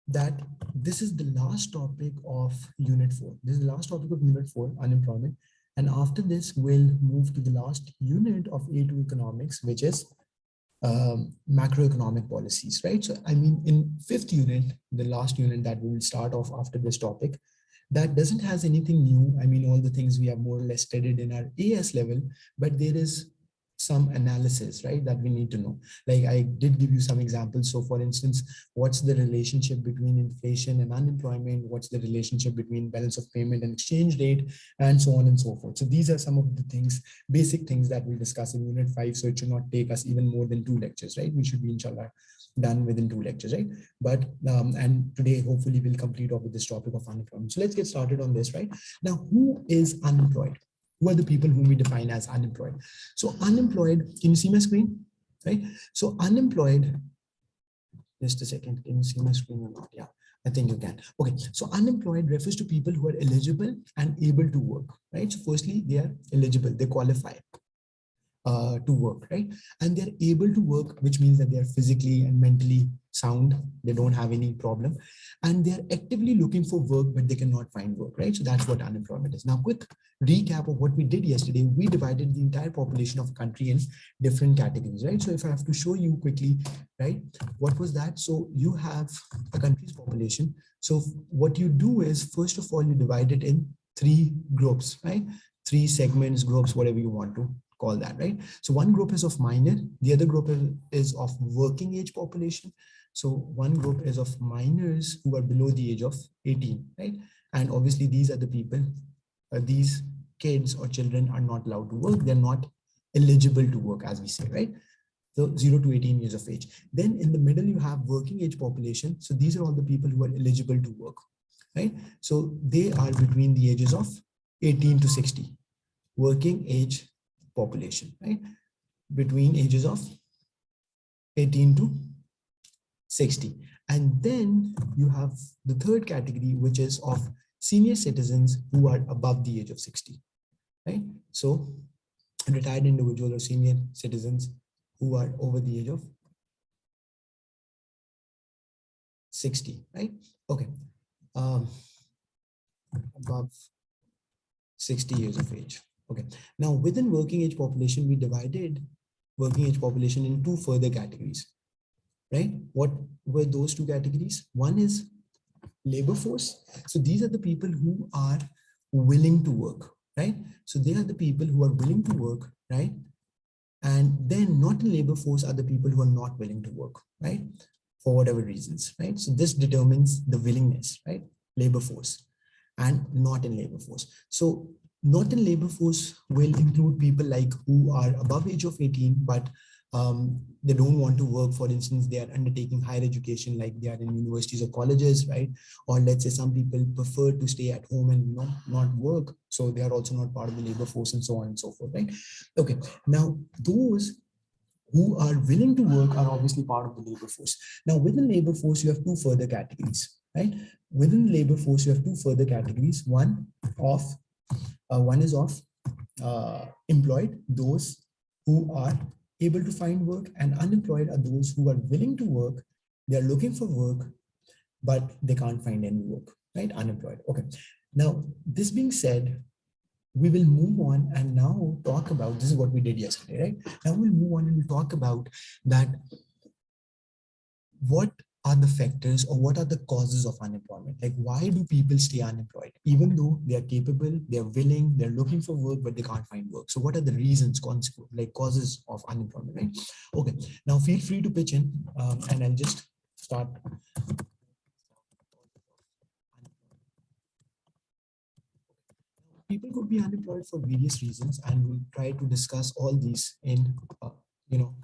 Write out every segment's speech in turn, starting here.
that this is the last topic of Unit 4. This is the last topic of Unit 4, unemployment. And after this, we'll move to the last unit of A2 economics, which is macroeconomic policies, right? So, I mean, in fifth unit, the last unit that we will start off after this topic, that doesn't has anything new. I mean, all the things we have more or less studied in our AS level, but there is some analysis, right, that we need to know. Like I did give you some examples. So for instance, what's the relationship between inflation and unemployment? What's the relationship between balance of payment and exchange rate, and so on and so forth. So these are some of the things, basic things that we'll discuss in unit 5. So it should not take us even more than 2 lectures, right? We should be inshallah done within 2 lectures, right? But and today hopefully we'll complete off with this topic of unemployment. So let's get started on this, right? Now, who is unemployed? Who are the people whom we define as unemployed? So unemployed, can you see my screen? Right? So unemployed, just a second, can you see my screen or not? Yeah, I think you can. Okay, so unemployed refers to people who are eligible and able to work, right? So firstly, they are eligible, they qualify to work, right? And they're able to work, which means that they're physically and mentally sound, they don't have any problem, and they're actively looking for work, but they cannot find work, right? So that's what unemployment is. Now, quick recap of what we did yesterday. We divided the entire population of country in different categories, right? So if I have to show you quickly, right, what was that? So you have a country's population. So what you do is, first of all, you divide it in 3 groups, right? 3 segments, groups, whatever you want to call that, right? So one group is of minor, the other group is of working age population. So one group is of minors who are below the age of 18, right? And obviously these are the people, these kids or children are not allowed to work. They're not eligible to work, as we say, right? So 0 to 18 years of age. Then in the middle, you have working age population. So these are all the people who are eligible to work, right? So they are between the ages of 18 to 60, working age population, right? Between ages of 18 to 60. And then you have the third category, which is of senior citizens who are above the age of 60, right? So retired individuals or senior citizens who are over the age of 60, right? Okay. Above 60 years of age. Okay. Now within working age population, we divided working age population in 2 further categories, right? What were those 2 categories? One is labor force. So these are the people who are willing to work, right? So they are the people who are willing to work, right? And then not in labor force are the people who are not willing to work, right? For whatever reasons, right? So this determines the willingness, right? Labor force, and not in labor force. So not in labor force will include people like who are above age of 18, but they don't want to work. For instance, they are undertaking higher education, like they are in universities or colleges, right? Or let's say some people prefer to stay at home and not work. So they are also not part of the labor force, and so on and so forth, right? Okay, now those who are willing to work are obviously part of the labor force. Now within labor force, you have 2 further categories, right? Within labor force, you have 2 further categories. One is of employed, those who are able to find work, and unemployed are those who are willing to work. They are looking for work, but they can't find any work, right? Unemployed. Okay. Now, this being said, we will move on and now talk about, this is what we did yesterday, right? Now we'll move on and we'll talk about that. What are the factors, or what are the causes of unemployment? Like, why do people stay unemployed even though they are capable, they're willing, they're looking for work, but they can't find work? So what are the reasons, like causes of unemployment, right? Okay, now feel free to pitch in, and I'll just start. People could be unemployed for various reasons, and we'll try to discuss all these in you know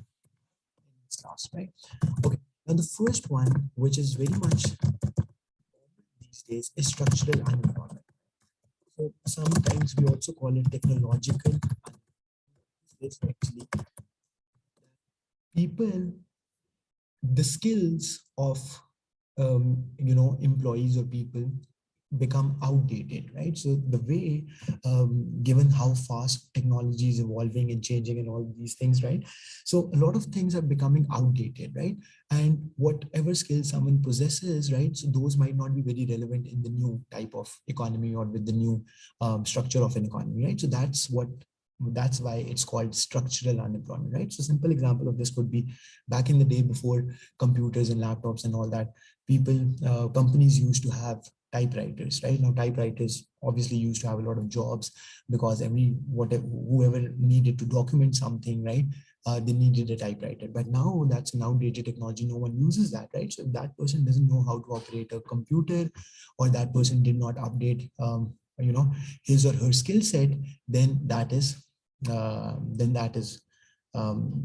in this class, right? Okay, now the first one, which is very much these days, is structural unemployment. So sometimes we also call it technological unemployment. It's actually people, the skills of employees or people become outdated, right? So the way, given how fast technology is evolving and changing and all these things, right? So a lot of things are becoming outdated, right? And whatever skills someone possesses, right? So those might not be very relevant in the new type of economy or with the new structure of an economy, right? So that's why it's called structural unemployment, right? So simple example of this could be back in the day before computers and laptops and all that, companies used to have typewriters, right? Now typewriters obviously used to have a lot of jobs because whoever needed to document something, right? They needed a typewriter. But now that's an outdated technology. No one uses that, right? So if that person doesn't know how to operate a computer, or that person did not update, his or her skill set, then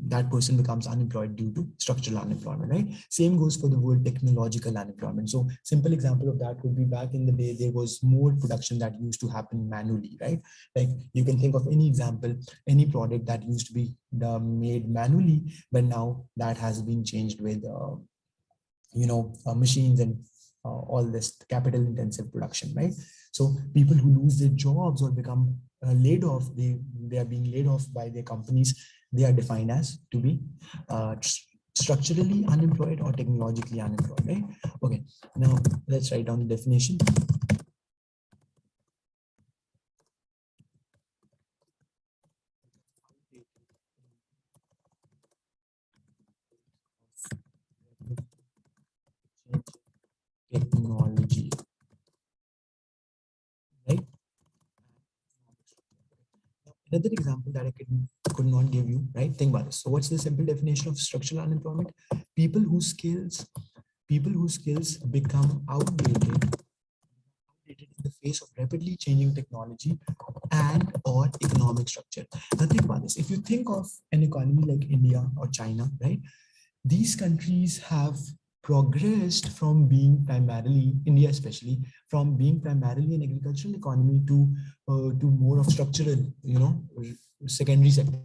that person becomes unemployed due to structural unemployment, right? Same goes for the word technological unemployment. So simple example of that would be back in the day, there was more production that used to happen manually, right? Like you can think of any example, any product that used to be made manually, but now that has been changed with machines and all this capital intensive production, right? So people who lose their jobs or become laid off, they are being laid off by their companies. They are defined as to be structurally unemployed or technologically unemployed, right? Okay, now let's write down the definition. Technology, right? Another example that I could not give you, right? Think about this. So what's the simple definition of structural unemployment? People whose skills people whose skills become outdated in the face of rapidly changing technology and or economic structure. Now think about this. If you think of an economy like India or China, right? These countries have progressed from being primarily, India especially, from being primarily an agricultural economy to more of structural, secondary sector.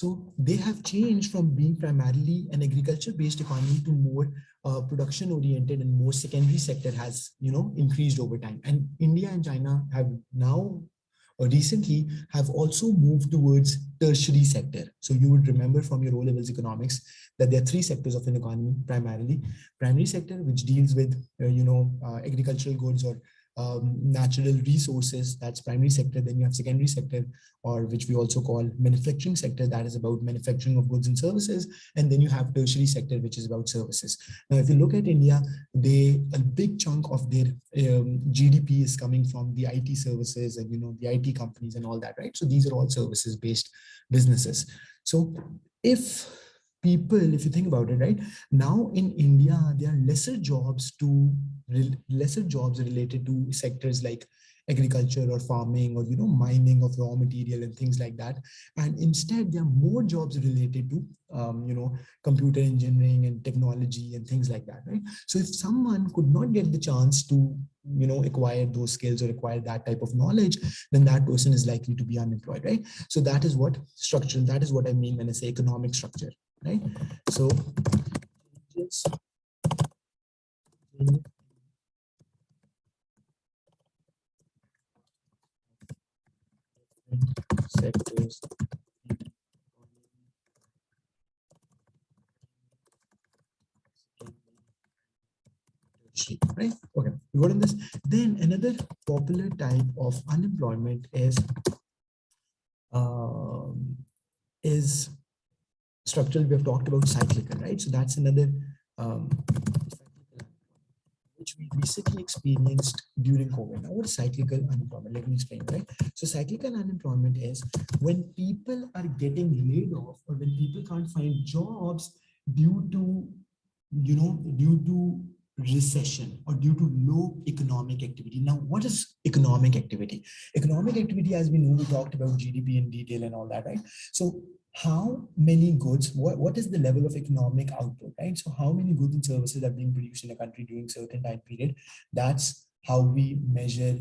So they have changed from being primarily an agriculture-based economy to more production-oriented, and more secondary sector has, increased over time. And India and China have now or recently have also moved towards tertiary sector. So you would remember from your O-levels economics that there are three sectors of an economy primarily. Primary sector, which deals with, agricultural goods or natural resources, that's primary sector. Then you have secondary sector, or which we also call manufacturing sector, that is about manufacturing of goods and services. And then you have tertiary sector, which is about services. Now if you look at India, a big chunk of their GDP is coming from the IT services and the IT companies and all that, right? So these are all services based businesses. So if if you think about it, right, now in India there are lesser jobs related to sectors like agriculture or farming or mining of raw material and things like that. And instead there are more jobs related to computer engineering and technology and things like that, right? So if someone could not get the chance to acquire those skills or acquire that type of knowledge, then that person is likely to be unemployed, right? So that is what structural, that is what I mean when I say economic structure, right? So changes in sectors, right? Okay, we got in this. Then another popular type of unemployment um, is structural. We have talked about cyclical, right? So that's another which we recently experienced during COVID. Now, what is cyclical unemployment? Let me explain, right? So cyclical unemployment is when people are getting laid off, or when people can't find jobs due to due to recession or due to low economic activity. Now, what is economic activity? Economic activity, as we know, we talked about GDP in detail and all that, right? So how many goods, what is the level of economic output, right? So how many goods and services are being produced in a country during certain time period? That's how we measure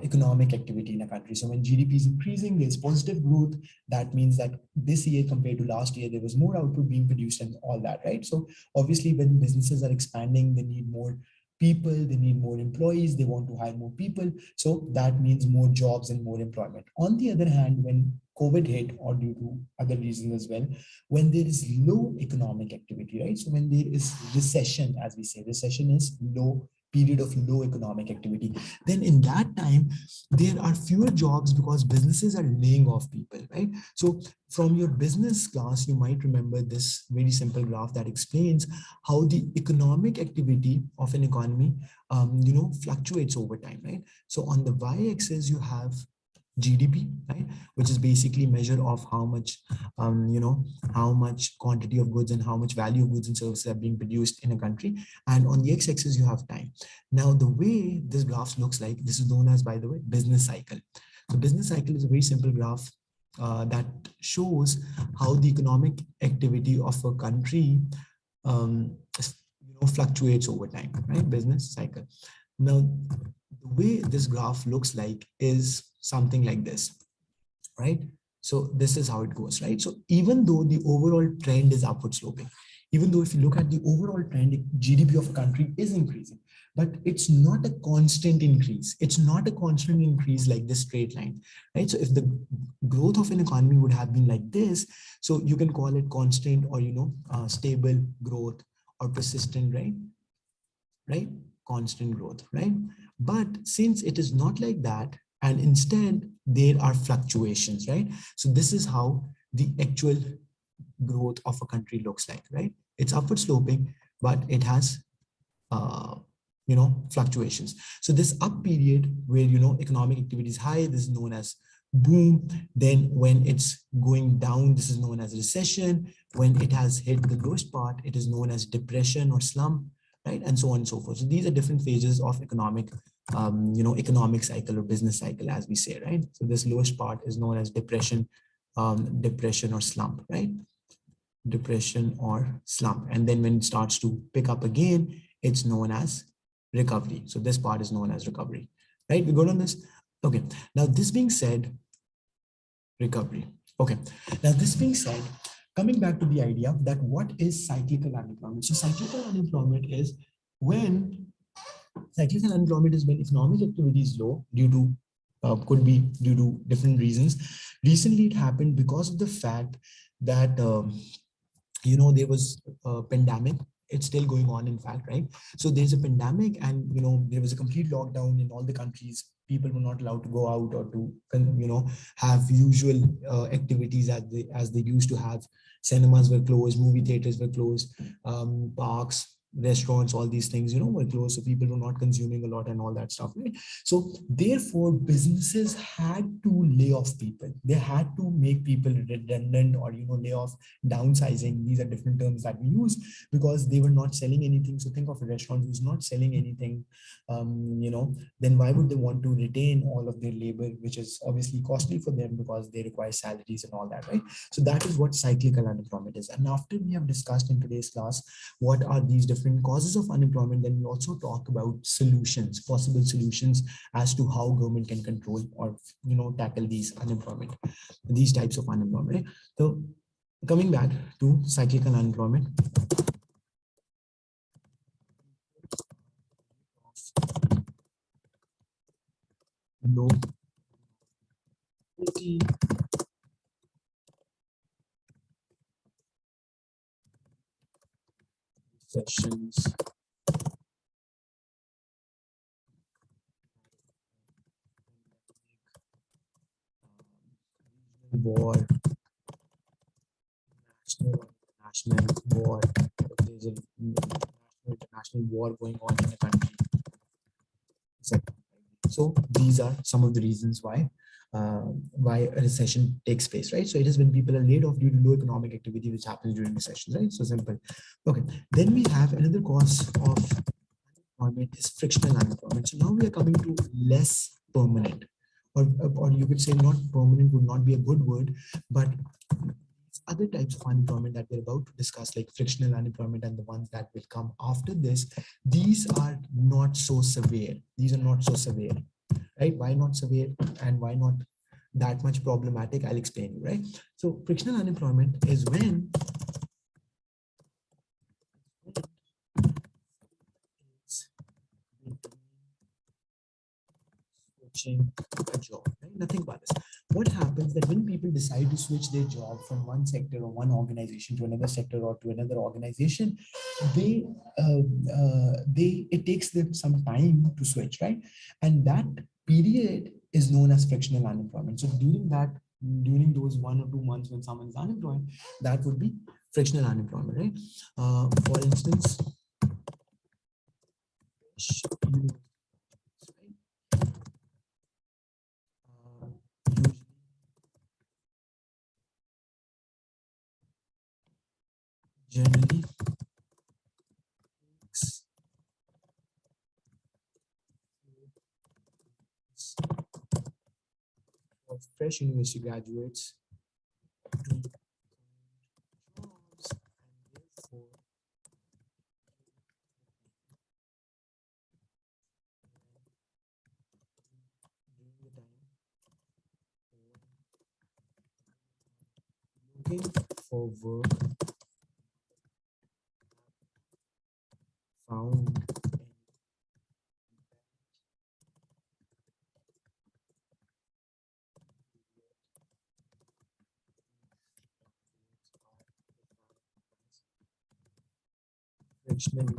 economic activity in a country. So when GDP is increasing, there's positive growth. That means that this year compared to last year, there was more output being produced and all that, right? So obviously when businesses are expanding, they need more people, they need more employees, they want to hire more people. So that means more jobs and more employment. On the other hand, when COVID hit, or due to other reasons as well, when there is low economic activity, right? So when there is recession, as we say, recession is low period of low economic activity, then in that time there are fewer jobs because businesses are laying off people, right? So from your business class, you might remember this very simple graph that explains how the economic activity of an economy, fluctuates over time, right? So on the y-axis, you have GDP, right, which is basically measure of how much, how much quantity of goods and how much value of goods and services are being produced in a country. And on the x-axis, you have time. Now, the way this graph looks like, this is known as, by the way, business cycle. So business cycle is a very simple graph that shows how the economic activity of a country fluctuates over time, right? Business cycle. Now, the way this graph looks like is something like this, right? So this is how it goes, right? So even though the overall trend is upward sloping, even though if you look at the overall trend, GDP of a country is increasing, but it's not a constant increase. It's not a constant increase like this straight line, right? So if the growth of an economy would have been like this, so you can call it constant, or, stable growth, or persistent, right? Right? Constant growth, right? But since it is not like that, and instead there are fluctuations, right? So this is how the actual growth of a country looks like, right? It's upward sloping, but it has fluctuations. So this up period where, economic activity is high, this is known as boom. Then when it's going down, this is known as recession. When it has hit the lowest part, it is known as depression or slump, right? And so on and so forth. So these are different phases of economic, economic cycle or business cycle, as we say, right? So this lowest part is known as depression, depression or slump, right? Depression or slump. And then when it starts to pick up again, it's known as recovery. So this part is known as recovery, right? We good on this? Okay. Now this being said, recovery. Okay. Now this being said, coming back to the idea that what is cyclical unemployment? So cyclical unemployment is when economic activity is low due to could be due to different reasons. Recently, it happened because of the fact that there was a pandemic. It's still going on, in fact, right? So there's a pandemic, and there was a complete lockdown in all the countries. People were not allowed to go out or to have usual activities as they used to have. Cinemas were closed, movie theaters were closed, parks, restaurants, all these things were closed, so people were not consuming a lot and all that stuff, right? So therefore businesses had to lay off people. They had to make people redundant, or lay off, downsizing. These are different terms that we use, because they were not selling anything. So think of a restaurant who's not selling anything, then why would they want to retain all of their labor, which is obviously costly for them because they require salaries and all that, right? So that is what cyclical unemployment is. And after we have discussed in today's class what are these different causes of unemployment, then we also talk about solutions, possible solutions as to how government can control or tackle these types of unemployment, right? So coming back to cyclical unemployment, low sessions, war, national war, if there's a international war going on in a country, etc. So these are some of the reasons why a recession takes place, right? So it is when people are laid off due to low economic activity, which happens during recessions, right? So simple. Okay. Then we have another cause of unemployment is frictional unemployment. So now we are coming to less permanent, or you could say not permanent would not be a good word, but other types of unemployment that we're about to discuss, like frictional unemployment and the ones that will come after this, these are not so severe. These are not so severe, right? Why not severe and why not that much problematic? I'll explain you, right? So frictional unemployment is when switching a job, right? Now think about this. What happens that when people decide to switch their job from one sector or one organization to another sector or to another organization, they it takes them some time to switch, right? And that period is known as frictional unemployment. So during those 1 or 2 months when someone is unemployed, that would be frictional unemployment, right? For instance, usually generally takes for fresh university graduates to find jobs, and therefore during the time looking for work found frictionally.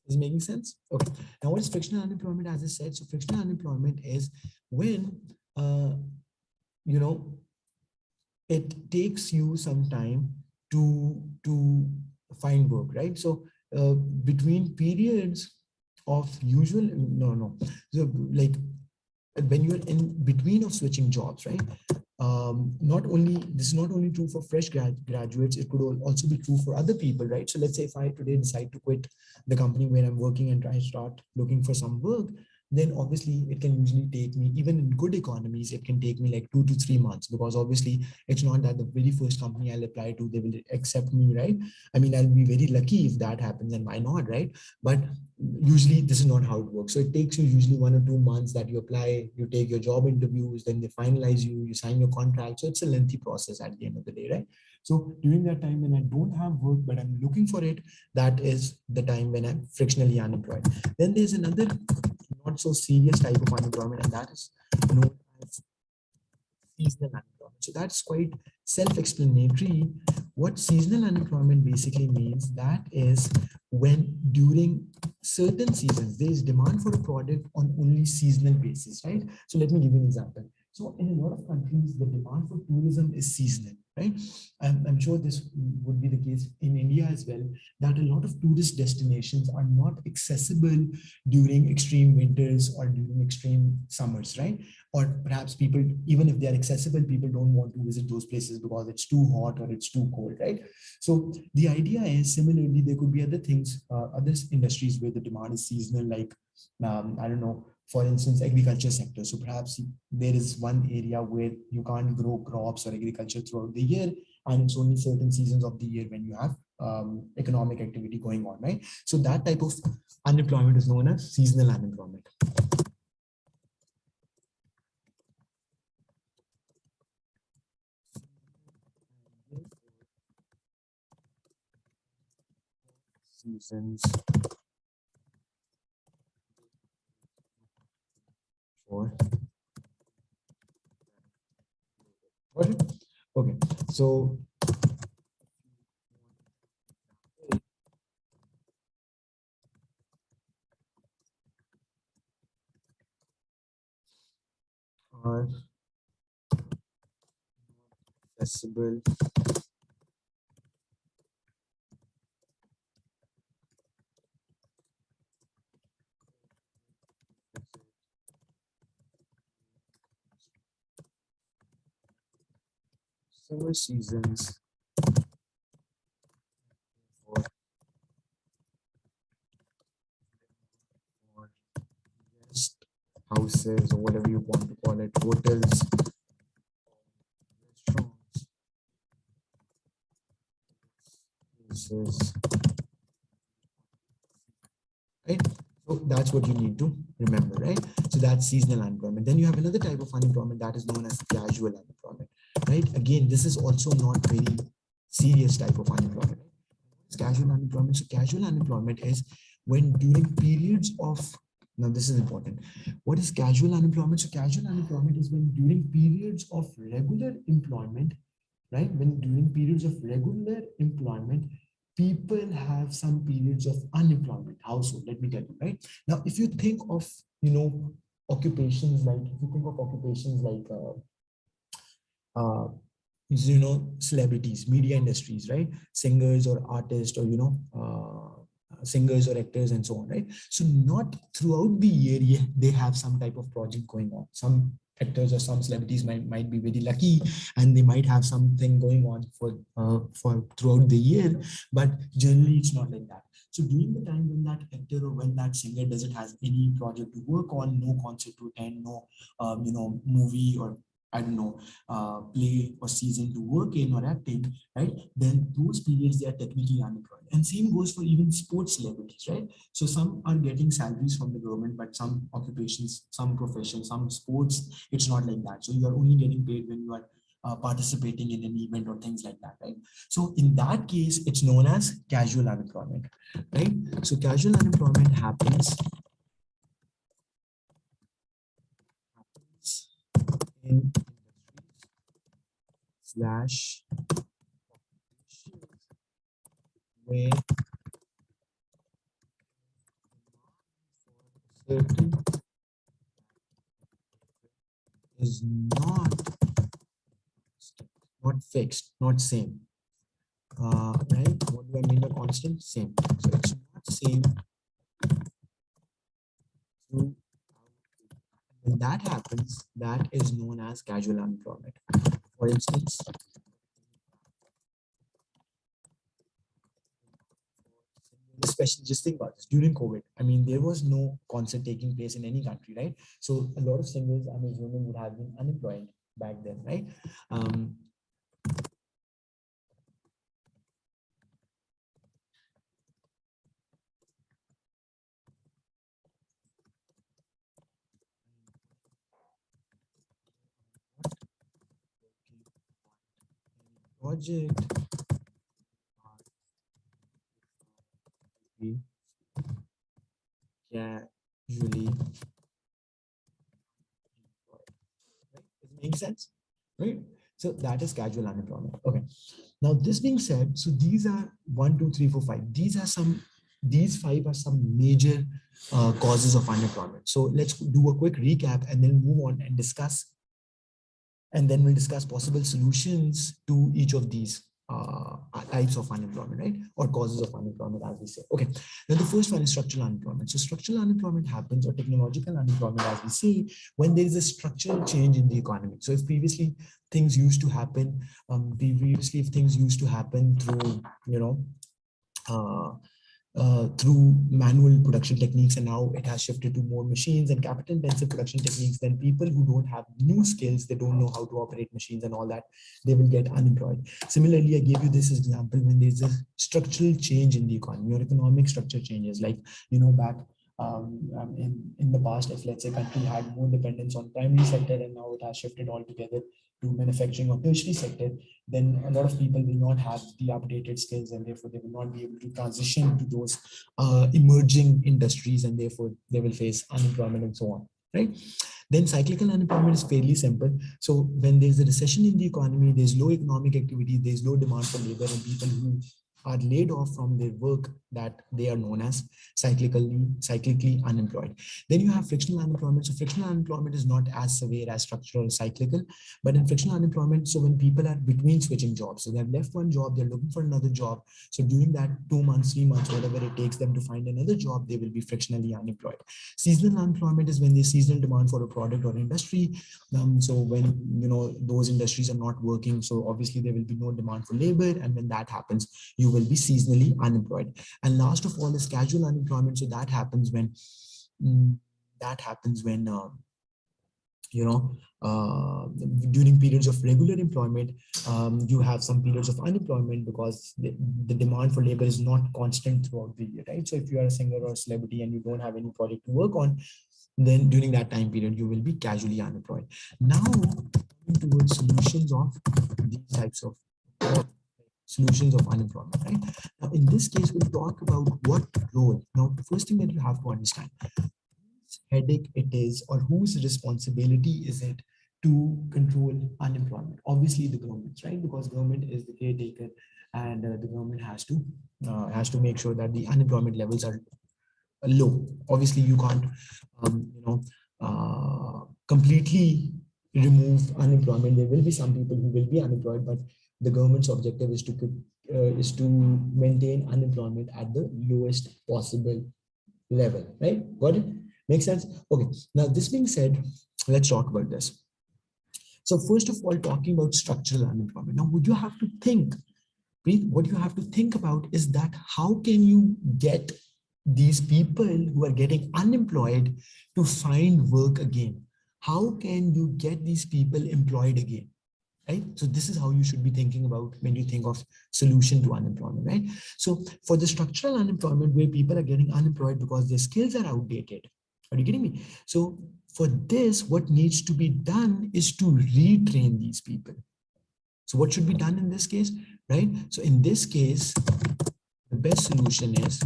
Is it making sense? Okay. Now, what is frictional unemployment? As I said, so frictional unemployment is when you know it takes you some time to find work, right? So between periods of usual so like when you're in between of switching jobs, right? Not only this is not only true for fresh graduates, it could also be true for other people, right? So let's say if I today decide to quit the company where I'm working and try to start looking for some work, then obviously it can usually take me, even in good economies, it can take me like 2 to 3 months, because obviously it's not that the very first company I'll apply to, they will accept me, right? I mean, I'll be very lucky if that happens, and why not, right? But usually this is not how it works. So it takes you usually 1 or 2 months that you apply, you take your job interviews, then they finalize you, you sign your contract. So it's a lengthy process at the end of the day, right? So during that time when I don't have work, but I'm looking for it, that is the time when I'm frictionally unemployed. Then there's another not so serious type of unemployment, and that is known as seasonal unemployment. So that's quite self-explanatory. What seasonal unemployment basically means, that is when during certain seasons there is demand for a product on only seasonal basis, right? So let me give you an example. So in a lot of countries, the demand for tourism is seasonal, right? I'm sure this would be the case in India as well, that a lot of tourist destinations are not accessible during extreme winters or during extreme summers, right? Or perhaps people, even if they are accessible, people don't want to visit those places because it's too hot or it's too cold, right? So the idea is, similarly, there could be other things, other industries where the demand is seasonal, like I don't know, for instance, agriculture sector. So perhaps there is one area where you can't grow crops or agriculture throughout the year, and it's only certain seasons of the year when you have economic activity going on, right? So that type of unemployment is known as seasonal unemployment. Seasons for got it? Okay, so are accessible summer seasons for guest houses, or whatever you want to call it, hotels, restaurants, places, right? So that's what you need to remember, right? So that's seasonal unemployment. Then you have another type of unemployment that is known as casual unemployment, right? Again, this is also not very serious type of unemployment. It's casual unemployment. So casual unemployment is when during periods of Now, this is important. What is casual unemployment? So casual unemployment is when during periods of regular employment, right? When during periods of regular employment, people have some periods of unemployment. How so? Let me tell you, right? Now, if you think of, occupations like, if you think of occupations like, uh, celebrities, media industries, right? Singers or artists, or singers or actors and so on, right? So not throughout the year, yeah, they have some type of project going on. Some actors or some celebrities might be very lucky, and they might have something going on for throughout the year, but generally it's not like that. So during the time when that actor or when that singer doesn't have any project to work on, no concert to attend, no movie, or I don't know, play or season to work in or acting, right? Then those periods they are technically unemployed. And same goes for even sports celebrities, right? So some are getting salaries from the government, but some occupations, some professions, some sports, it's not like that. So you are only getting paid when you are participating in an event or things like that, right? So in that case, it's known as casual unemployment, right? So casual unemployment happens in slash where certain is not fixed, not same. Right? What do I mean by constant? Same. So it's not same through. When that happens, that is known as casual unemployment. For instance, especially just think about this during COVID. I mean, there was no concert taking place in any country, right? So a lot of singers, I'm assuming, would have been unemployed back then, right? Um, project we casually, right? Does it make sense? Right? So that is casual unemployment. Okay. Now, this being said, so these are 1, 2, 3, 4, 5. These five are some major causes of unemployment. So let's do a quick recap and then move on and discuss, and then we'll discuss possible solutions to each of these types of unemployment, right? Or causes of unemployment, as we say. Okay. Then the first one is structural unemployment. So structural unemployment happens, or technological unemployment, as we say, when there is a structural change in the economy. So if previously things used to happen, if things used to happen through, uh, through manual production techniques, and now it has shifted to more machines and capital intensive production techniques, then people who don't have new skills, they don't know how to operate machines and all that, they will get unemployed. Similarly, I gave you this example, when there's a structural change in the economy or economic structure changes, like, back in the past, if let's say country had more dependence on primary sector and now it has shifted altogether to manufacturing or tertiary sector, then a lot of people will not have the updated skills, and therefore they will not be able to transition to those emerging industries, and therefore they will face unemployment and so on, right? Then cyclical unemployment is fairly simple. So when there's a recession in the economy, there's low economic activity, there's low demand for labor, and people who are laid off from their work, that they are known as cyclically unemployed. Then you have frictional unemployment. So frictional unemployment is not as severe as structural or cyclical, but in frictional unemployment, so when people are between switching jobs, so they've left one job, they're looking for another job. So during that 2 months, 3 months, whatever it takes them to find another job, they will be frictionally unemployed. Seasonal unemployment is when there's seasonal demand for a product or industry. So when those industries are not working, so obviously there will be no demand for labor, and when that happens, you will be seasonally unemployed. And last of all is casual unemployment. So that happens when mm, that happens when you know during periods of regular employment, you have some periods of unemployment because the demand for labor is not constant throughout the year, right? So if you are a singer or a celebrity and you don't have any project to work on, then during that time period you will be casually unemployed. Now coming towards solutions of these types of solutions of unemployment, right? Now in this case we'll talk about what role. Now the first thing that you have to understand, headache it is, or whose responsibility is it to control unemployment? Obviously the government's, right? Because government is the caretaker, and the government has to make sure that the unemployment levels are low. Obviously you can't completely remove unemployment. There will be some people who will be unemployed, but the government's objective is to maintain unemployment at the lowest possible level, right? Got it? Makes sense? Okay, now this being said, let's talk about this. So first of all, talking about structural unemployment. Now, would you have to think, Preet, what you have to think about is that how can you get these people who are getting unemployed to find work again? How can you get these people employed again? Right? So this is how you should be thinking about when you think of solution to unemployment, right? So for the structural unemployment where people are getting unemployed because their skills are outdated, are you getting me? So for this, what needs to be done is to retrain these people. So what should be done in this case, right? So in this case, the best solution is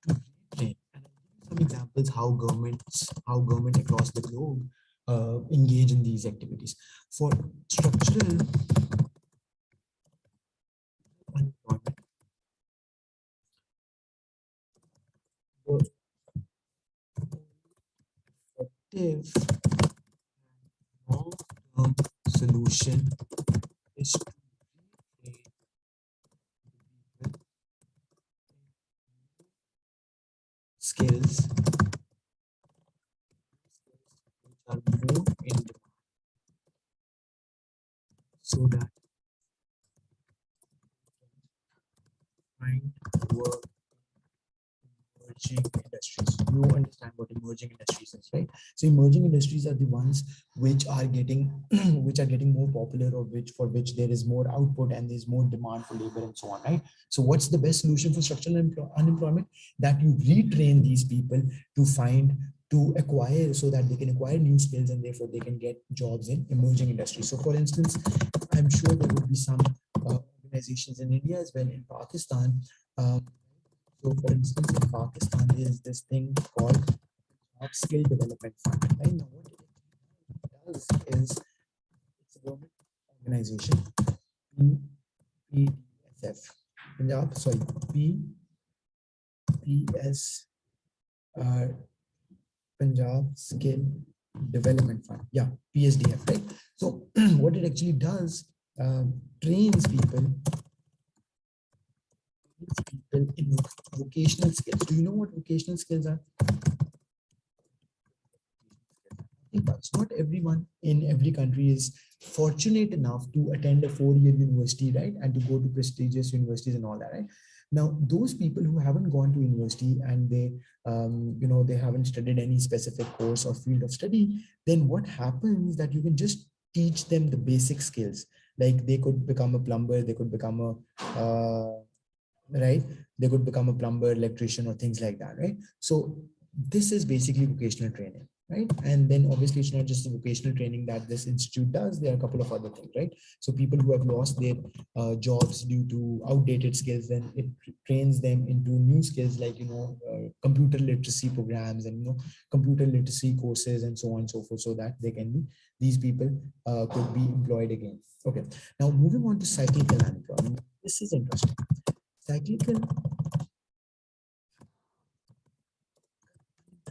to retrain. And I'll give you some examples how government across the globe engage in these activities. For structural unemployment, the effective long-term solution is to retrain people skills which are more in demand so that find work emerging industries. You understand what emerging industries is, right? So emerging industries are the ones which are getting which are getting more popular, or which for which there is more output and there's more demand for labor and so on, right? So what's the best solution for structural unemployment? That you retrain these people to acquire, so that they can acquire new skills and therefore they can get jobs in emerging industries. So for instance, I'm sure there would be some organizations in India as well, in Pakistan. So for instance, in Pakistan, there is this thing called Job Skill Development Fund. Right now, what it does is it's a government organization, PDSF, Punjab, sorry, PPS, Punjab Skill Development Fund. Yeah, PSDF, right? So what it actually does, trains people in vocational skills. Do you know what vocational skills are? But not everyone in every country is fortunate enough to attend a 4-year university, right? And to go to prestigious universities and all that, right? Now, those people who haven't gone to university and they haven't studied any specific course or field of study, then what happens that you can just teach them the basic skills. Like they could become a plumber, they could become right? They could become a plumber, electrician, or things like that, right? So this is basically vocational training, right? And then obviously it's not just the vocational training that this institute does. There are a couple of other things, right? So people who have lost their jobs due to outdated skills, then it trains them into new skills like computer literacy programs and computer literacy courses and so on and so forth, so that they can be these people could be employed again. Okay, now moving on to cyclical unemployment. This is interesting. Cyclical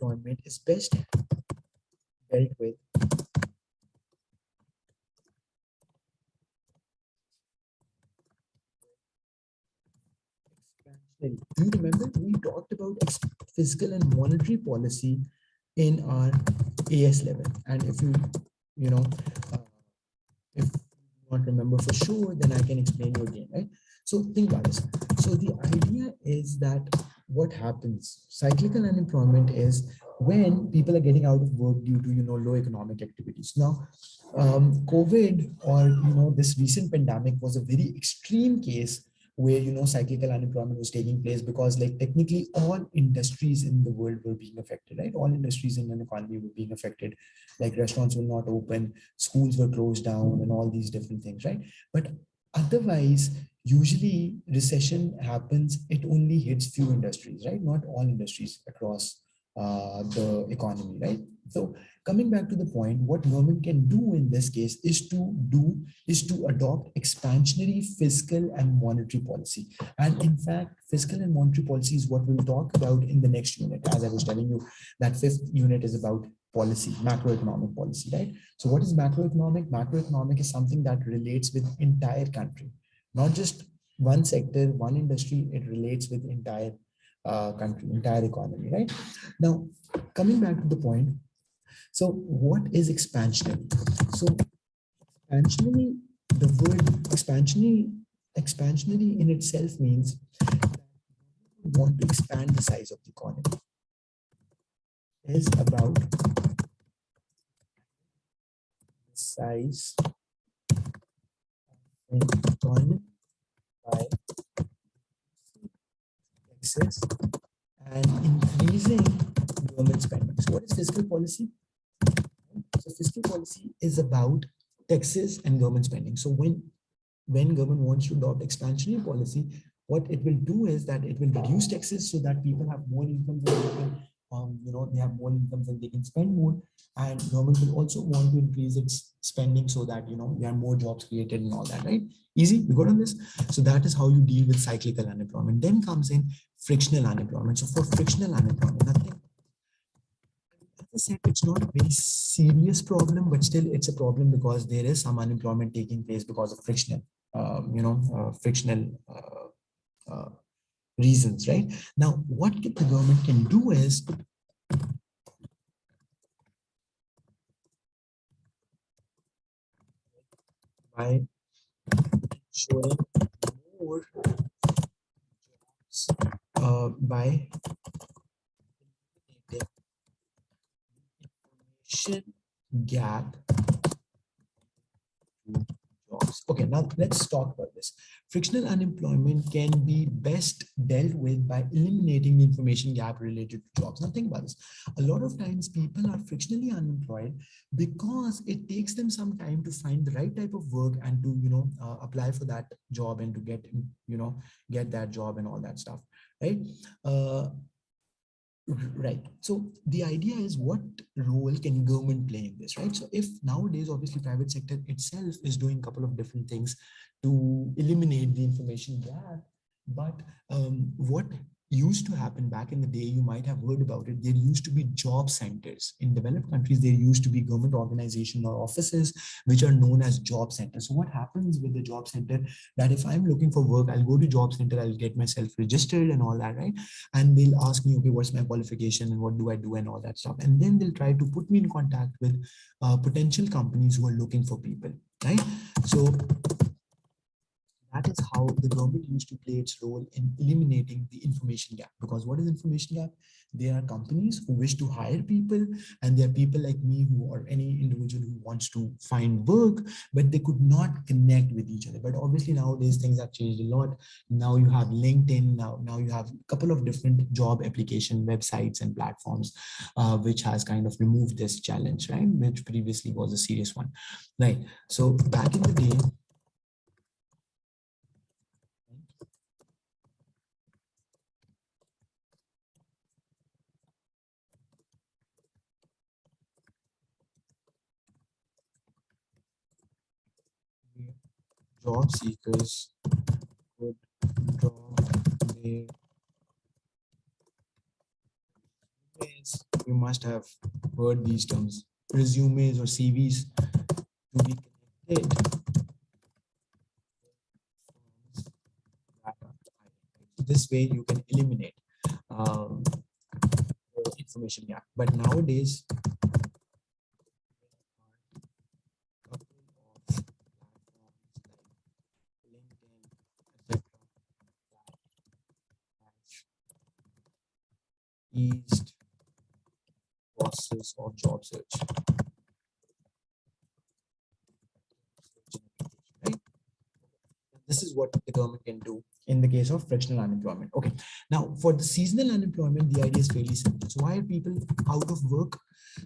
unemployment is best dealt with expansionary. Do you remember we talked about fiscal and monetary policy in our AS level? And if you know, uh, if you don't remember for sure, then I can explain you again, right? So think about this. So the idea is that what happens, cyclical unemployment is when people are getting out of work due to low economic activities. Now, COVID, or this recent pandemic was a very extreme case where cyclical unemployment was taking place, because like technically all industries in the world were being affected, right? All industries in an economy were being affected. Like restaurants were not open, schools were closed down, and all these different things, right? But otherwise, usually recession happens, it only hits few industries, right? Not all industries across the economy, right? So coming back to the point, what government can do in this case is to adopt expansionary fiscal and monetary policy. And in fact, fiscal and monetary policy is what we'll talk about in the next unit. As I was telling you, that fifth unit is about policy, macroeconomic policy, right? So what is macroeconomic? Macroeconomic is something that relates with entire country, not just one sector, one industry. It relates with entire country, entire economy, right? Now, coming back to the point, so what is expansionary? So expansionary, the word expansionary in itself means we want to expand the size of the economy. It is about the size of the economy by taxes and increasing government spending. So what is fiscal policy? So fiscal policy is about taxes and government spending. So when government wants to adopt expansionary policy, what it will do is that it will reduce taxes so that people have more incomes and they can, they have more incomes and they can spend more. And government will also want to increase its spending so that, there are more jobs created and all that, right? Easy, we got on this. So that is how you deal with cyclical unemployment. Then comes in frictional unemployment. So for frictional unemployment, nothing, as I said, it's not a very serious problem, but still it's a problem because there is some unemployment taking place because of frictional reasons, right? Now, what the government can do is by showing more jobs, by the information gap to jobs. Okay, now let's talk about this. Frictional unemployment can be best dealt with by eliminating the information gap related to jobs. Now think about this. A lot of times people are frictionally unemployed because it takes them some time to find the right type of work and to, apply for that job and to get that job and all that stuff, right? Right. So the idea is, what role can government play in this, right? So if nowadays, obviously, private sector itself is doing a couple of different things to eliminate the information gap, but what used to happen back in the day, you might have heard about it. There used to be job centers in developed countries. There used to be government organization or offices which are known as job centers. So what happens with the job center? That if I'm looking for work, I'll go to job center, I'll get myself registered and all that, right? And they'll ask me, okay, what's my qualification and what do I do and all that stuff. And then they'll try to put me in contact with potential companies who are looking for people, right? So that is how the government used to play its role in eliminating the information gap. Because what is information gap? There are companies who wish to hire people, and there are people like me who, or any individual who wants to find work, but they could not connect with each other. But obviously nowadays things have changed a lot. Now you have LinkedIn, now you have a couple of different job application websites and platforms, which has kind of removed this challenge, right? Which previously was a serious one, right? So back in the day, job seekers would drop their resumes. You must have heard these terms, resumes or CVs, to be connected. This way you can eliminate um, the information gap. But nowadays, couple of platforms like LinkedIn, etc., eased process of job search, right? This is what the government can do in the case of frictional unemployment. Okay. Now, for the seasonal unemployment, the idea is fairly simple. So why are people out of work?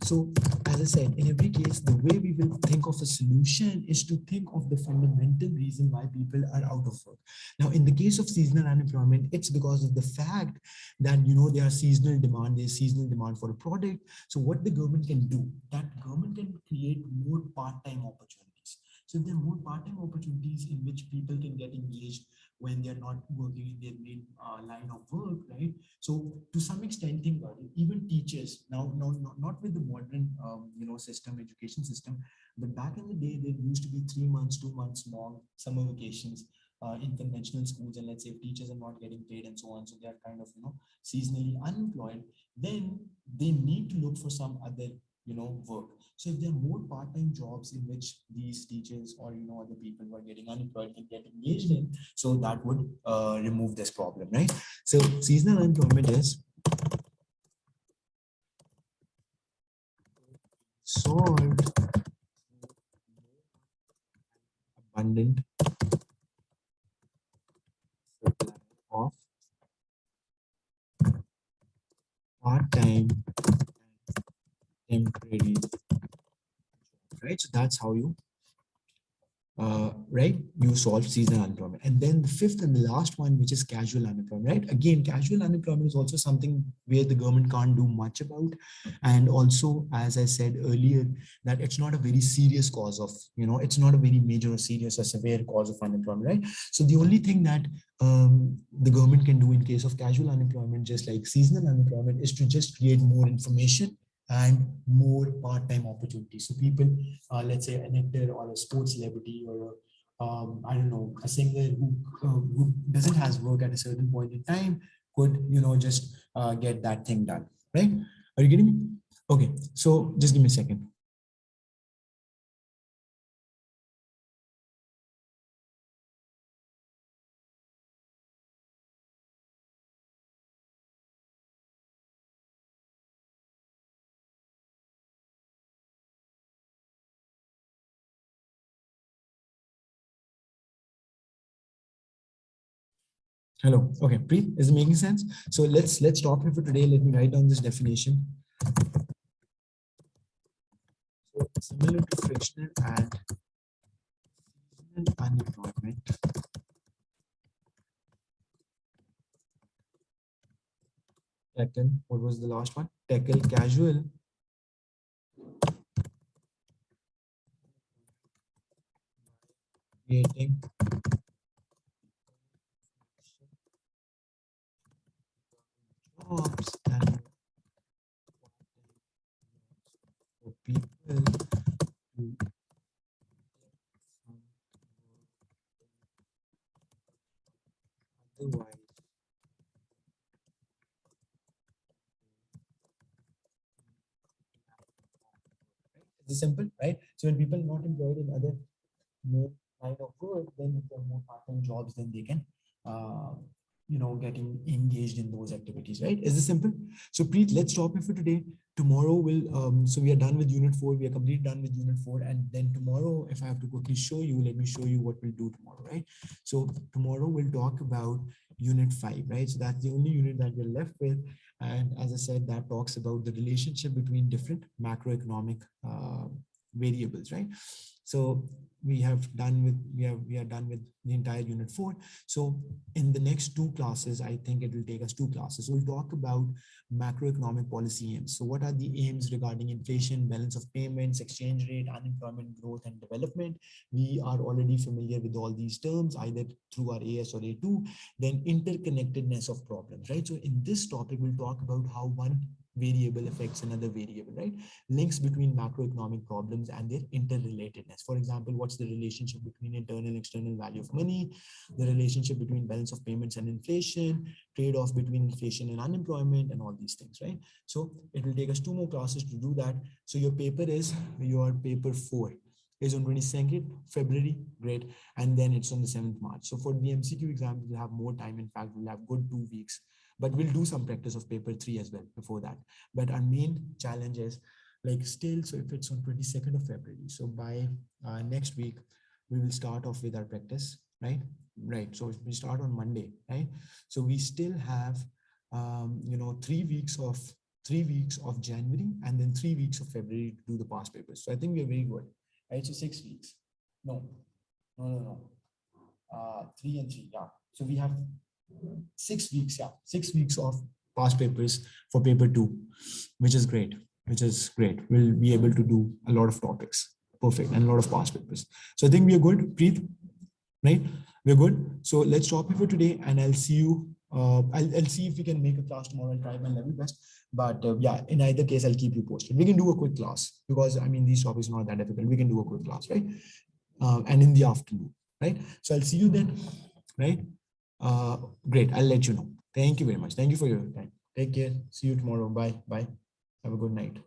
So, as I said, in every case, the way we will think of a solution is to think of the fundamental reason why people are out of work. Now, in the case of seasonal unemployment, it's because of the fact that, there are seasonal demand, there's seasonal demand for a product. So what the government can do, that government can create more part-time opportunities. So if there are more part-time opportunities in which people can get engaged when they're not working in their main line of work, right? So to some extent, think about it. Even teachers now, not with the modern, system, education system, but back in the day, there used to be 3 months, 2 months long summer vacations in conventional schools. And let's say if teachers are not getting paid and so on, so they are kind of, seasonally unemployed, then they need to look for some other, work. So if there are more part-time jobs in which these teachers or other people who are getting unemployed can get engaged in, so that would remove this problem, right? So seasonal unemployment is solved abundant supply of part-time temporary, right? So that's how you right, you solve seasonal unemployment. And then the fifth and the last one, which is casual unemployment, right? Again, casual unemployment is also something where the government can't do much about. And also, as I said earlier, that it's not a very serious cause of, it's not a very major or serious or severe cause of unemployment, right? So the only thing that the government can do in case of casual unemployment, just like seasonal unemployment, is to just create more information and more part-time opportunities. So people, let's say an actor or a sports celebrity or I don't know, a singer who doesn't has work at a certain point in time could, just get that thing done, right? Are you getting me? Okay, so just give me a second. Hello. Okay, Preet, is it making sense? So let's stop here for today. Let me write down this definition. So similar to frictional and seasonal unemployment, tackle, what was the last one? Tackle casual creating jobs and for people to otherwise. It's simple, right? So when people are not employed in other more line of work, then if there are more part-time jobs, then they can, uh, getting engaged in those activities, right? Is this simple? So Preet, let's stop here for today. Tomorrow we'll, so we are done with unit 4. We are completely done with unit 4. And then tomorrow, if I have to quickly show you, let me show you what we'll do tomorrow, right? So tomorrow we'll talk about unit 5, right? So that's the only unit that we're left with. And as I said, that talks about the relationship between different macroeconomic variables, right? So we are done with the entire unit 4. So in the next 2 classes, I think it will take us 2 classes. We'll talk about macroeconomic policy aims. So what are the aims regarding inflation, balance of payments, exchange rate, unemployment, growth, and development? We are already familiar with all these terms, either through our AS or A2. Then interconnectedness of problems, right? So in this topic, we'll talk about how one variable affects another variable, right? Links between macroeconomic problems and their interrelatedness. For example, what's the relationship between internal and external value of money, the relationship between balance of payments and inflation, trade-off between inflation and unemployment, and all these things, right? So it will take us 2 more classes to do that. So your paper 4 is on 22nd February, great, and then it's on the 7th March. So for the MCQ exam, we'll have more time. In fact, we'll have good 2 weeks, but we'll do some practice of paper 3 as well before that. But our main challenge is like still, so if it's on 22nd of February, so by next week, we will start off with our practice, right? right? So we start on Monday, right? So we still have, 3 weeks of 3 weeks of January and then 3 weeks of February to do the past papers. So I think we are very good, right? So 6 weeks. No, no, no, no. 3 and 3, yeah. So we have 6 weeks, yeah, 6 weeks of past papers for paper two, which is great, which is great. We'll be able to do a lot of topics, perfect, and a lot of past papers. So I think we are good, Preet, right? We're good. So let's stop it for today, and I'll see you. I'll see if we can make a class tomorrow. I'll try my level best. But yeah, in either case, I'll keep you posted. We can do a quick class because I mean, these topics are not that difficult. We can do a quick class, right? And in the afternoon, right? So I'll see you then, right? Uh, Great. I'll let you know. Thank you very much. Thank you for your time. Take care. See you tomorrow. Bye. Bye. Have a good night.